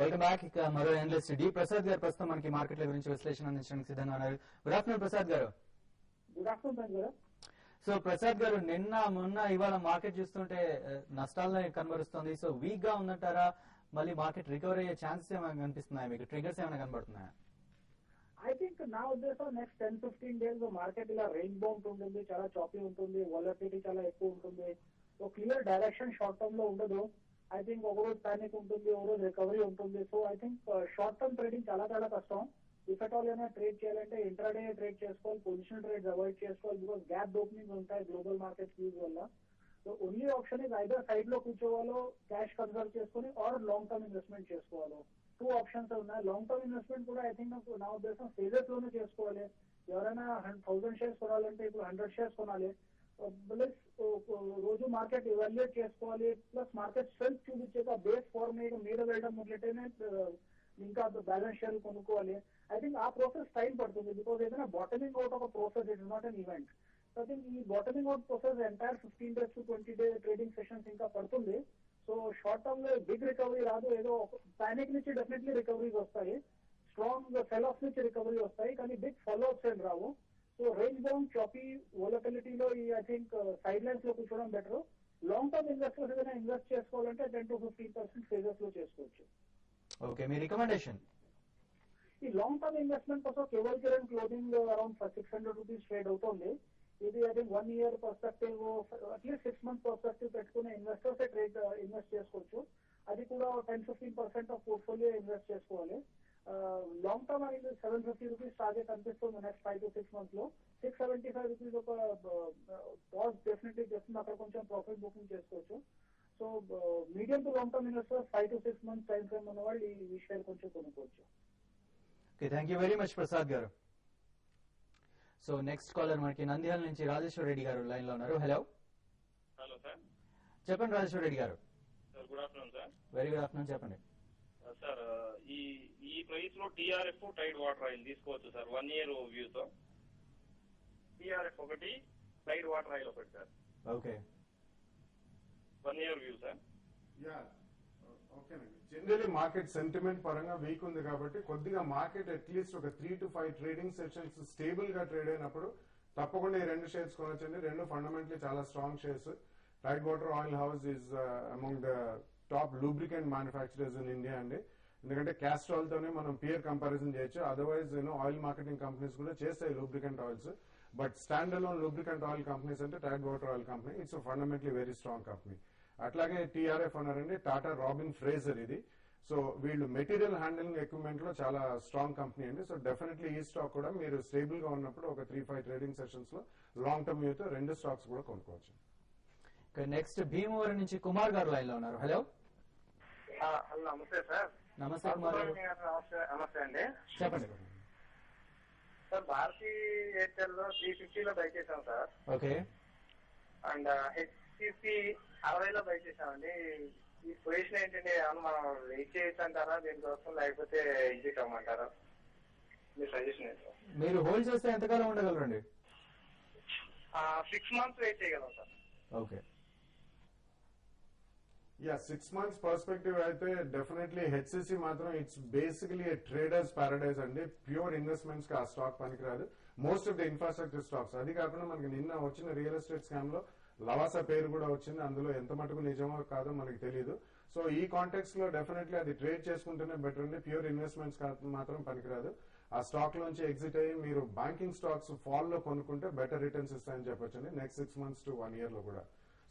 Welcome back. ఇక మరో analyst D Prasad గారు ప్రస్తుతం మనకి మార్కెట్ల గురించి విశ్లేషణ అందించడానికి సిద్ధంగా ఉన్నారు. గుడ్ ఆఫ్టర్నూన్ ప్రసాద్ గారు. గుడ్ ఆఫ్టర్నూన్ గారు. సో ప్రసాద్ గారు, నిన్న మొన్న ఇవాళ మార్కెట్ చూస్తుంటే నష్టాలను కనబరుస్తుంది. సో వీక్ గా ఉందంటారా? మళ్ళీ మార్కెట్ రికవర్ అయ్యే ఛాన్సెస్ ఏమైనా కనిపిస్తున్నాయా? మీకు ట్రిగర్స్ ఏమైనా కనబడుతున్నాయా? ఐ థింక్ నా ఉద్దేశం నెక్స్ట్ 10-15 days మార్కెట్ ఇలా రేంజ్ బౌండ్ ఉంటుంది, చాలా చాపీ ఉంటుంది, వాలటిలిటీ చాలా ఎక్కువ ఉంటుంది. So clear direction short term లో ఉండదు. ఐ థింక్ ఒక రోజు పానిక్ ఉంటుంది, ఒక రోజు రికవరీ ఉంటుంది. So I think short term trading చాలా చాలా కష్టం. ఇఫ్ అట్ ఆల్ ఏమైనా ట్రేడ్ చేయాలంటే ఇంట్రాడే ట్రేడ్ చేసుకోవాలి, పొజిషన్ ట్రేడ్స్ అవాయిడ్ చేసుకోవాలి. బికాస్ గ్యాప్ ఓపెనింగ్ ఉంటాయి గ్లోబల్ మార్కెట్ ఫ్యూజ్ వల్ల. So only option is either side లో కూర్చోవాలో, క్యాష్ కన్సర్వ్ చేసుకుని, ఆర్ లాంగ్ టర్మ్ ఇన్వెస్ట్మెంట్ చేసుకోవాలో. 2 ఆప్షన్స్ ఉన్నాయి. లాంగ్ టర్మ్ ఇన్వెస్ట్మెంట్ కూడా ఐ థింక్ నా ఉద్దేశం ఫేజెస్ లోనే చేసుకోవాలి. ఎవరైనా 1000 shares కొనాలంటే ఇప్పుడు 100 shares కొనాలి. ప్లస్ రోజు మార్కెట్ ఇవాల్యుయేట్ చేసుకోవాలి. ప్లస్ మార్కెట్ స్ట్రెంత్ చూపించేది ఆ బేస్ ఫార్మ్ మీద వెళ్ళడం మొదలెట్టేనే ఇంకా బ్యాలెన్స్ షేర్ కొనుక్కోవాలి. ఐ థింక్ ఆ ప్రాసెస్ టైం పడుతుంది. బికాస్ ఏదైనా బాటమింగ్ అవుట్ ఒక process, it is not an event. I think ఈ bottoming out process entire 15 days to 20 day trading sessions ఇంకా పడుతుంది. సో షార్ట్ టర్మ్ లో బిగ్ రికవరీ రాదు. ఏదో పానిక్ నుంచి డెఫినెట్లీ రికవరీస్ వస్తాయి, స్ట్రాంగ్ సెల్ ఆఫ్ నుంచి రికవరీ వస్తాయి, కానీ బిగ్ ఫాలో అప్స్ ఏం రావు. సో రేంజ్ బౌండ్ చాపీ వోలటిలిటీలో ఈ ఐ థింక్ సైడ్ లైన్స్ లో కూర్చోవడం బెటర్. లాంగ్ టర్మ్ ఇన్వెస్టర్స్ ఏదైనా ఇన్వెస్ట్ చేసుకోవాలంటే 10 to 15% ఫేజెస్ లో చేసుకోవచ్చు. ఓకే, మీ రికమెండేషన్? ఈ లాంగ్ టర్మ్ ఇన్వెస్ట్మెంట్ కోసం Keval Kiran closing around 600 rupees trade అవుతుంది. ఇది I think 1 year perspective, at least 6 months perspective పెట్టుకునే ఇన్వెస్టర్స్ ట్రేడ్ ఇన్వెస్ట్ చేసుకోవచ్చు. అది కూడా 10-15% ఆఫ్ పోర్ట్ఫోలియో ఇన్వెస్ట్ చేసుకోవాలి. లాంగ్ టర్మ్ అనేది 750 rupees టార్గెట్ అనిపిస్తుంది నెక్స్ట్ 5 to 6 months లో. 675 rupees ఒక పాజ్ డెఫినెట్లీ చేస్తుంది, అక్కడ కొంచెం ప్రాఫిట్ బుకింగ్ చేసుకోవచ్చు. So medium to long term investors 5 to 6 months time frame ఉన్న వాళ్ళు ఈ షేర్ కొంచెం కొనుక్కోవచ్చు. Okay, thank you very much Prasad గారు. సో నెక్స్ట్ కాలర్ మనకి నంద్యాల నుంచి రాజేశ్వర రెడ్డి గారు లైన్ లో ఉన్నారు. హలో. Hello sir. చెప్పండి రాజేశ్వర రెడ్డి గారు. Sir good afternoon sir. Very good afternoon, చెప్పండి. సార్ ఈ ప్రైస్ లో టీఆర్ఎఫ్ టైడ్ వాటర్ ఆయిల్ తీసుకోవచ్చు సార్ 1 year వ్యూ తో. టీఆర్ఎఫ్ ఒకటి, టైడ్ వాటర్ ఆయిల్ ఒకటి sir. Okay, 1 year view sir. ఓకేనండి. జనరలీ మార్కెట్ సెంటిమెంట్ పరంగా వీక్ ఉంది కాబట్టి కొద్దిగా మార్కెట్ అట్లీస్ట్ ఒక 3 to 5 ట్రేడింగ్ సెషన్స్ స్టేబుల్ గా ట్రేడ్ అయినప్పుడు తప్పకుండా ఈ 2 షేర్స్ కొనొచ్చండి. 2 ఫండమెంటలీ చాలా strong shares. Tide Water Oil house is among the top lubricant manufacturers in India అండి. ఎందుకంటే క్యాస్ట్రాల్ తోనే మనం పియర్ కంపారిజన్ చేయొచ్చు. అదర్వైజ్ ఆయిల్ మార్కెటింగ్ కంపెనీస్ కూడా చేస్తాయి lubricant oils. But stand alone lubricant oil companies అంటే Tide Water Oil company. It's fundamentally very strong company. అట్లాగే TRF అన్నారండి, టాటా రాబిన్ ఫ్రేజర్ ఇది. సో వీళ్ళు మెటీరియల్ హ్యాండ్లింగ్ ఎక్విప్మెంట్ లో చాలా స్ట్రాంగ్ కంపెనీ అండి. సో డెఫినెట్లీ ఈ స్టాక్ కూడా మీరు స్టేబుల్ గా ఉన్నప్పుడు ఒక 3-5 ట్రేడింగ్ సెషన్స్ లో లాంగ్ టర్మ్ వ్యూతో 2 స్టాక్స్ కూడా కొనుక్కోవచ్చు. నెక్స్ట్ భీమవరం నుంచి కుమార్ గారు లైన్ లో ఉన్నారు. హలో. నమస్తే సార్. నమస్తే కుమార్ గారు. నమస్తే అండి, చెప్పండి. సార్ భారతీ ఎయిర్టెల్ లో 350 లో బై చేశాం సార్. ఓకే. అండ్ హెచ్సిసి 60 లో బై చేశామండి. ఈ పొజిషన్ ఏంటంటే ఏమన్నా మనం వెయిట్ చేయొచ్చు అంటారా దీనికోసం, లేకపోతే ఎగ్జిట్ అవ్వమంటారా? మీ సజెషన్ ఏంటి సార్? మీరు హోల్డ్ చేస్తే ఎంతకాలం ఉండగలరండి? 6 months వెయిట్ చేయగలం సార్. ఓకే. 6 months పర్స్పెక్టివ్ అయితే డెఫినెట్లీ హెచ్సిసి మాత్రం ఇట్స్ బేసికలీ ట్రేడర్స్ పారడైజ్ అండి. ప్యూర్ ఇన్వెస్ట్మెంట్స్ కి ఆ స్టాక్ పనికిరాదు. Most of the infrastructure stocks. అది కాకుండా మనకి నిన్న వచ్చిన రియల్ ఎస్టేట్ స్కామ్ లో లవాసా పేరు కూడా వచ్చింది. అందులో ఎంత మటుకు నిజమో కాదో మనకి తెలియదు. సో ఈ కాంటెక్స్ట్ లో డెఫినెట్లీ అది ట్రేడ్ చేసుకుంటేనే బెటర్ అండి. ప్యూర్ ఇన్వెస్ట్మెంట్స్ మాత్రం పనికిరాదు. ఆ స్టాక్ లోంచి ఎగ్జిట్ అయ్యి మీరు బ్యాంకింగ్ స్టాక్స్ ఫాల్ లో కొనుక్కుంటే బెటర్ రిటర్న్స్ ఇస్తాయని చెప్పొచ్చండి నెక్స్ట్ 6 months to 1 year లో కూడా.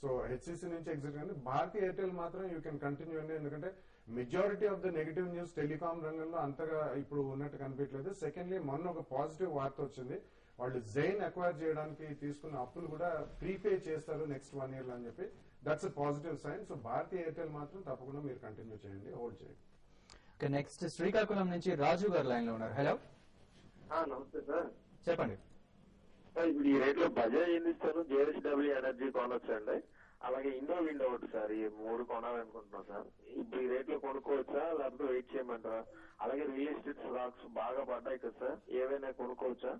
సో హెచ్సిసి నుంచి ఎగ్జిట్ కానీ భారతీ ఎయిర్టెల్ మాత్రం యూ కెన్ కంటిన్యూ అండి. ఎందుకంటే majority of the negative news telecom రంగంలో అంతగా ఇప్పుడు ఉన్నట్టు కనిపించలేదు. సెకండ్లీ మొన్న ఒక పాజిటివ్ వార్త వచ్చింది, వాళ్ళు జైన్ అక్వైర్ చేయడానికి తీసుకున్న అప్పులు కూడా ప్రీపే చేస్తారు నెక్స్ట్ 1 year లో అని చెప్పి. That's a positive sign. So Bharti Airtel మాత్రం తప్పకుండా మీరు కంటిన్యూ చేయండి, హోల్డ్ చేయండి. నెక్స్ట్ శ్రీకాకుళం నుంచి రాజు గారు లైన్ లో ఉన్నారు. హలో. నమస్తే సార్. చెప్పండి. ఇప్పుడు ఈ రేట్ లో బజాజ్ ఏం ఇస్తారు, జేఎస్డబ్ల్యూ ఎనర్జీ కొనొచ్చు అండి, అలాగే ఇండో విండో ఒకటి సార్. ఈ 3 కొనాలనుకుంటున్నాం సార్. ఇప్పుడు ఈ రేట్ లో కొనుక్కోవచ్చా లేకపోతే వెయిట్ చేయమంటారా? అలాగే రియల్ ఎస్టేట్ స్టాక్స్ బాగా పడ్డాయి కదా సార్, ఏవైనా కొనుక్కోవచ్చా?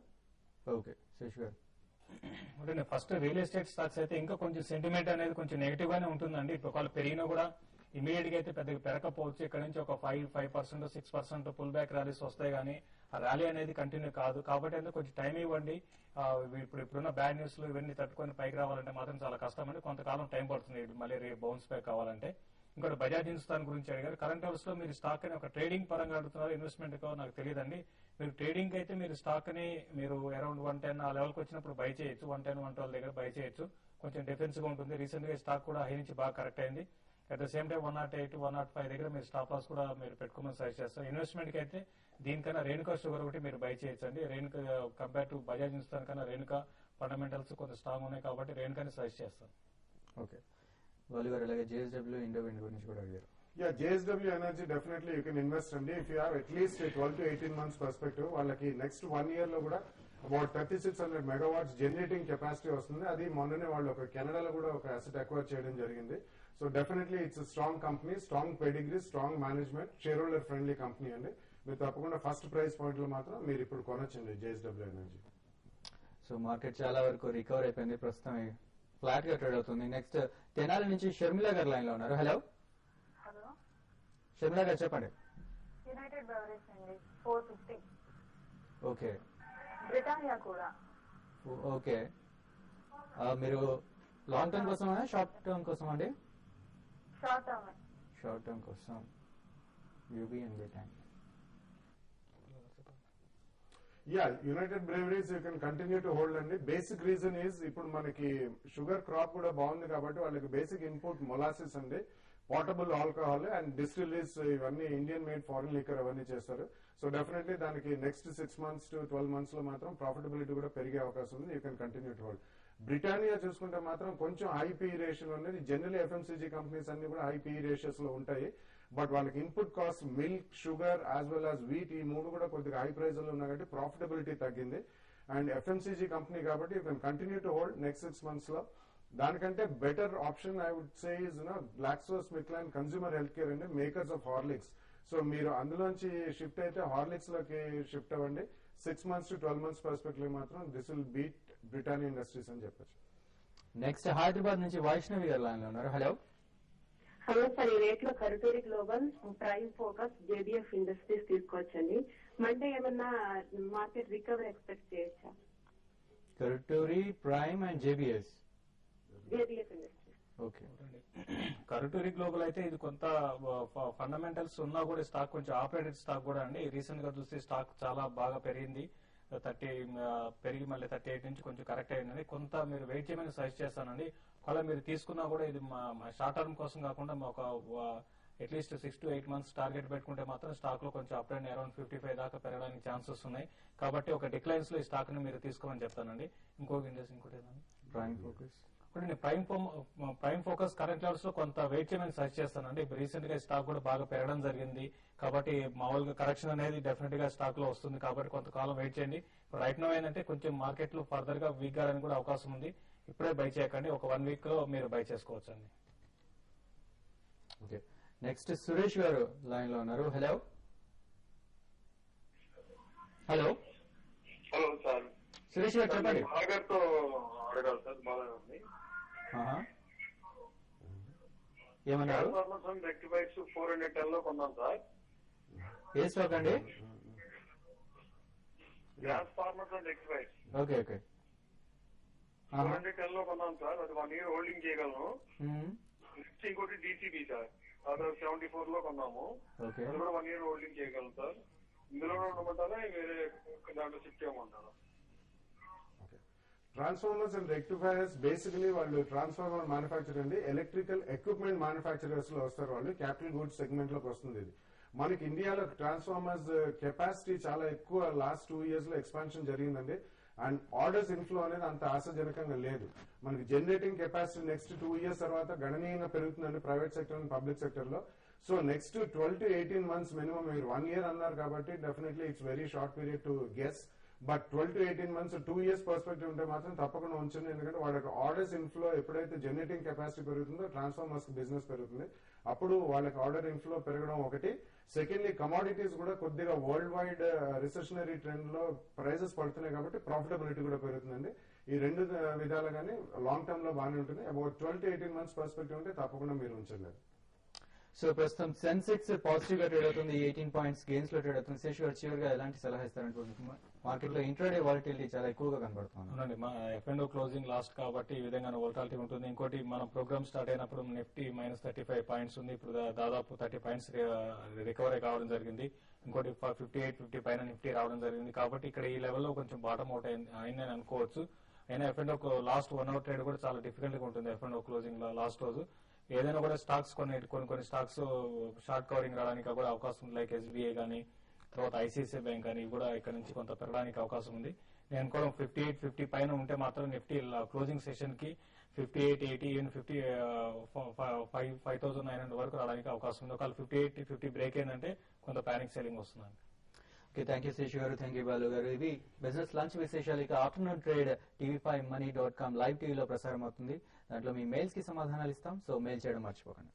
ఓకే, శేష్ గారు. అంటే ఫస్ట్ రియల్ ఎస్టేట్ స్టాక్స్ అయితే ఇంకా కొంచెం సెంటిమెంట్ అనేది కొంచెం నెగిటివ్ గానే ఉంటుందండి. ఇప్పుడు ఒకవేళ పెరిగినా కూడా ఇమీడియట్ గా అయితే పెద్దగా పెరగకపోవచ్చు. ఇక్కడ నుంచి ఒక 5% 6% పుల్ బ్యాక్ ర్యాలీస్ వస్తాయి కానీ ఆ ర్యాలీ అనేది కంటిన్యూ కాదు. కాబట్టి అయితే కొంచెం టైం ఇవ్వండి. ఇప్పుడున్న బ్యాడ్ న్యూస్ లో ఇవన్నీ తట్టుకొని పైకి రావాలంటే మాత్రం చాలా కష్టమండి. కొంతకాలం టైం పడుతుంది మళ్ళీ బౌన్స్ బ్యాక్ కావాలంటే. ఇంకోటి బజాజ్ హిందుస్థాన్ గురించి అడిగారు. కరెంట్ అవర్స్ లో మీరు స్టాక్ అని ఒక ట్రేడింగ్ పరంగా అడుగుతున్నారు, ఇన్వెస్ట్మెంట్ నాకు తెలియదండి. మీరు ట్రేడింగ్ అయితే మీరు స్టాక్ ని మీరు అరౌండ్ 110 ఆ లెవెల్కి వచ్చినప్పుడు బై చేయొచ్చు. 110 112 దగ్గర బై చేయొచ్చు. కొంచెం డిఫెన్స్ గా ఉంటుంది. రీసెంట్ గా స్టాక్ కూడా హై నుంచి బాగా కరెక్ట్ అయింది. అట్ ద సేమ్ టైం 108 105 దగ్గర మీరు స్టాప్ లాస్ కూడా మీరు పెట్టుకోమని సజెస్ట్ చేస్తారు. ఇన్వెస్ట్మెంట్ కి అయితే దీనికన్నా రేణుకా షుగర్ ఒకటి మీరు బై చేయొచ్చు అండి. రేణుకా కంపేర్ టు బజాజ్ హిందుస్థాన్ కన్నా రేణుకా ఫండమెంటల్స్ కొంత స్ట్రాంగ్ ఉన్నాయి కాబట్టి రేణుకాని సజెస్ట్ చేస్తాను. ఓకే, వాళ్ళు గారు అలాగే జేఎస్డబ్ల్యూ ఇండో విండ్ గురించి కూడా అడిగారు. Yeah, JSW Energy definitely you can invest in. If you have at least a 12 to 18 months perspective, వాళ్ళకి నెక్స్ట్ 1 year లో కూడా about 3600 megawatts జనరేటింగ్ కెపాసిటీ వస్తుంది. అది మొన్ననే వాళ్ళు ఒక కెనడాలో కూడా ఒక అసెట్ అక్వైర్ చేయడం జరిగింది. So definitely it's strong company, strong pedigree, strong management, share holder friendly company అండి. మీరు తప్పకుండా ఫస్ట్ ప్రైస్ పాయింట్ లో మాత్రం మీరు ఇప్పుడు కొనొచ్చండి JSW Energy. సో మార్కెట్ చాలా వరకు రికవర్ అయిపోయింది. ప్రస్తుతం ఫ్లాట్ గా ట్రేడ్ అవుతుంది. నెక్స్ట్ తెనాలి నుంచి షర్మిల గారు లైన్ లో ఉన్నారు. హలో హలో, షర్మిల గారు చెప్పండి. యునైటెడ్ బెవరేజ్ అండి 450. ఓకే బ్రిటానియా కూడా. ఓకే, మీరు లాంగ్ టర్మ్ కోసమా షార్ట్ టర్మ్ కోసం అండి? Short term. షార్ట్ టర్మ్ కోసం UB and Britannia. Yeah, United breweries you can continue to hold అండి. బేసిక్ రీజన్ ఈజ్ ఇప్పుడు మనకి షుగర్ క్రాప్ కూడా బాగుంది కాబట్టి వాళ్ళకి బేసిక్ ఇన్పుట్ మొలాసిస్ అండి, పోర్టబుల్ ఆల్కహాల్ అండ్ డిస్టిలరీస్, ఇవన్నీ ఇండియన్ మేడ్ ఫారిన్ లిక్కర్ అవన్నీ చేస్తారు. సో డెఫినెట్లీ దానికి నెక్స్ట్ 6 months to 12 months లో మాత్రం ప్రాఫిటబిలిటీ కూడా పెరిగే అవకాశం ఉంది. You can continue to hold. Britannia చూసుకుంటే మాత్రం కొంచెం హై పీ రేషియో అనేది, జనరల్ ఎఫ్ఎంసీజీ కంపెనీస్ అన్ని కూడా హై పీ రేషియోస్ లో ఉంటాయి. బట్ వాళ్ళకి input cost milk, sugar as well as wheat, ఈ మూడు కూడా కొద్దిగా హై ప్రైస్ లో ఉన్నాయి కాబట్టి ప్రాఫిటబిలిటీ తగ్గింది. అండ్ ఎఫ్ఎంసీజీ కంపెనీ కాబట్టి you can continue to hold next 6 months లో. దానికంటే better option I would say is GlaxoSmithKline consumer health care అండి, మేకర్స్ ఆఫ్ హార్లిక్స్. సో మీరు అందులోంచి షిఫ్ట్ అయితే హార్లిక్స్ లోకి షిఫ్ట్ అవ్వండి. 6 months to 12 months పర్స్పెక్టివ్ మాత్రం this will beat Britannia industries అని చెప్పొచ్చు. నెక్స్ట్ హైదరాబాద్ నుంచి వైష్ణవి గారు లైన్ లో ఉన్నారు. హలో హలో సార్, ఈ రేట్ లో Karuturi global, prime focus, JBF industries తీసుకోవచ్చండి. మండే ఏమన్నా మార్కెట్ రికవరీ ఎక్స్పెక్ట్ చేయొచ్చా? Karuturi, prime and JBS. JBF industries. Okay, Karuturi global అయితే ఇది కొంత ఫండమెంటల్స్ ఉన్నా కూడా స్టాక్ కొంచెం ఆపరేటెడ్ స్టాక్ కూడా అండి. రీసెంట్ గా చూస్తే స్టాక్ చాలా బాగా పెరిగింది. 30 పెరిగి మళ్ళీ 38 నుంచి కొంచెం కరెక్ట్ అయిందండి. కొంత మీరు వెయిట్ చేయమని సజెస్ట్ చేస్తానండి. ఒకవేళ మీరు తీసుకున్నా కూడా ఇది మా షార్ట్ టర్మ్ కోసం కాకుండా ఒక అట్లీస్ట్ 6 to 8 months టార్గెట్ పెట్టుకుంటే మాత్రం స్టాక్ లో కొంచెం అప్ అండ్ అరౌండ్ 55 దాకా పెరగడానికి ఛాన్సెస్ ఉన్నాయి. కాబట్టి ఒక డిక్లైన్స్ లో ఈ స్టాక్ ని మీరు తీసుకోమని చెప్తానండి. ఇంకోటి prime focus prime focus current levels లో కొంత వెయిట్ చేయమని సజెస్ట్ చేస్తానండి. ఇప్పుడు రీసెంట్ గా స్టాక్ కూడా బాగా పెరగడం జరిగింది కాబట్టి మామూలుగా కరెక్షన్ అనేది డెఫినెట్ గా స్టాక్ లో వస్తుంది కాబట్టి కొంతకాలం వెయిట్ చేయండి. రైట్ నో ఏంటంటే కొంచెం మార్కెట్ లో ఫర్దర్ గా వీక్ కావడానికి కూడా అవకాశం ఉంది. ఇప్పుడే బై చేయకండి, ఒక 1 week లో మీరు బై చేసుకోవచ్చు అండి. ఓకే, నెక్స్ట్ సురేష్ గారు లైన్ లో ఉన్నారు. Hello hello hello sir, Suresh గారు చెప్పండి. మార్కెట్తో అడగాలి సార్, బాగా ఉంది. ఏమన్నారు? రెక్టిఫైడ్స్ 410 లో కొన్నాం సార్. ఏ స్టాక్ అండి? Gas formers and rectifiers. Okay okay, 410 లో కొన్నాం సార్. అది 1 year హోల్డింగ్ చేయగలను. నెక్స్ట్ ఇంకోటి DCB సార్, అది 74 లో కొన్నాము. ఓకే, అది కూడా 1 year హోల్డింగ్ చేయగలను సార్. ఇందులోనే ఉండమంటారా వేరే దాంట్లో షిఫ్ట్ చేయమంటారా? ట్రాన్స్ఫార్మర్స్ అండ్ రెక్టిఫైయర్స్ బేసికలీ వాళ్ళు ట్రాన్స్ఫార్మర్ మ్యానుఫ్యాక్చర్ అండి, ఎలక్ట్రికల్ ఎక్విప్మెంట్ మ్యానుఫ్యాక్చరర్స్ లో వస్తారు వాళ్ళు. క్యాపిటల్ గూడ్స్ సెగ్మెంట్ లోకి వస్తుంది ఇది. మనకి ఇండియాలో ట్రాన్స్ఫార్మర్స్ కెపాసిటీ చాలా ఎక్కువ లాస్ట్ 2 years లో ఎక్స్పాన్షన్ జరిగిందండి. అండ్ ఆర్డర్స్ ఇన్ఫ్లో అనేది అంత ఆశాజనకంగా లేదు. మనకి జనరేటింగ్ కెపాసిటీ నెక్స్ట్ 2 years తర్వాత గణనీయంగా పెరుగుతుందండి private sector and public sector లో. So next 12 to 18 months minimum. మీరు 1 year అన్నారు కాబట్టి definitely it's very short period to guess. But 12 to 18 months 2 years perspective ఉంటే మాత్రం తప్పకుండా ఉంచండి. ఎందుకంటే వాళ్ళకి ఆర్డర్స్ ఇన్ఫ్లో ఎప్పుడైతే జనరేటింగ్ కెపాసిటీ పెరుగుతుందో ట్రాన్స్ఫార్మర్స్ బిజినెస్ పెరుగుతుంది. అప్పుడు వాళ్ళకి ఆర్డర్ ఇన్ఫ్లో పెరగడం ఒకటి. సెకండ్లీ కమాడిటీస్ కూడా కొద్దిగా వరల్డ్ వైడ్ రిసెషనరీ ట్రెండ్ లో ప్రైజెస్ పడుతున్నాయి కాబట్టి ప్రాఫిటబిలిటీ కూడా పెరుగుతుందండి. ఈ రెండు విధాలుగానే లాంగ్ టర్మ్ లో బాగానే ఉంటుంది. అబౌట్ 12 to 18 months పర్స్పెక్టివ్ ఉంటే తప్పకుండా మీరు ఉంచండి. సో ప్రస్తుతం సెన్సెక్స్ పాజిటివ్ గా ట్రేడ్ అవుతుంది, 18 పాయింట్స్ గెయిన్స్ లో ట్రేడ్ అవుతుంది. శేష్ గారు చివరిగా ఎలాంటి సలహా ఇస్తారంటే మార్కెట్ లో ఇంట్రాడే వాలిటిలిటీ చాలా ఎక్కువగా కనబడుతుంది. అవునండి, మా F&O క్లోజింగ్ లాస్ట్ కాబట్టి ఈ విధంగా వోల్టాలిటీ ఉంటుంది. ఇంకోటి మన ప్రోగ్రామ్ స్టార్ట్ అయినప్పుడు నిఫ్టీ -35 పాయింట్స్ ఉంది, ఇప్పుడు దాదాపు 30 పాయింట్స్ రికవరీ కావడం జరిగింది. ఇంకోటి 58-50 పైన నిఫ్టీ రావడం జరిగింది. కాబట్టి ఇక్కడ ఈ లెవెల్లో కొంచెం బాటమ్ అవుట్ అయిందని అనుకోవచ్చు. అయినా F&O లాస్ట్ 1 అవర్ ట్రేడ్ కూడా చాలా డిఫికల్ట్ గా ఉంటుంది. F&O క్లోజింగ్ లాస్ట్ రోజు ఏదైనా కూడా స్టాక్స్ కొన్ని స్టాక్స్ షార్ట్ కవరింగ్ రావడానికి కూడా అవకాశం ఉంది. లైక్ SBI కానీ, తర్వాత ICICI బ్యాంక్ కానీ కూడా ఇక్కడ నుంచి కొంత పెరగడానికి అవకాశం ఉంది. నేను అనుకోవడం 58-50 పైన ఉంటే మాత్రం నిఫ్టీ క్లోజింగ్ సెషన్ కి 58-80 ఈవెన్ 5,900 వరకు రావడానికి అవకాశం ఉంది. ఒకవేళ 58-50 బ్రేక్ అయిందంటే కొంత పానిక్ సెల్లింగ్ వస్తుంది. ఓకే, థ్యాంక్ యూ శేషు గారు, థ్యాంక్ యూ బాలు గారు. ఇది బిజినెస్ లంచ్ విశేషాలు. ఇక ఆఫ్టర్నూన్ ట్రేడ్ tv5money.com లైవ్ టీవీలో ప్రసారం అవుతుంది. దాంట్లో మీ మెయిల్స్ కి సమాధానాలు ఇస్తాం. సో మెయిల్ చేయడం మర్చిపోకండి.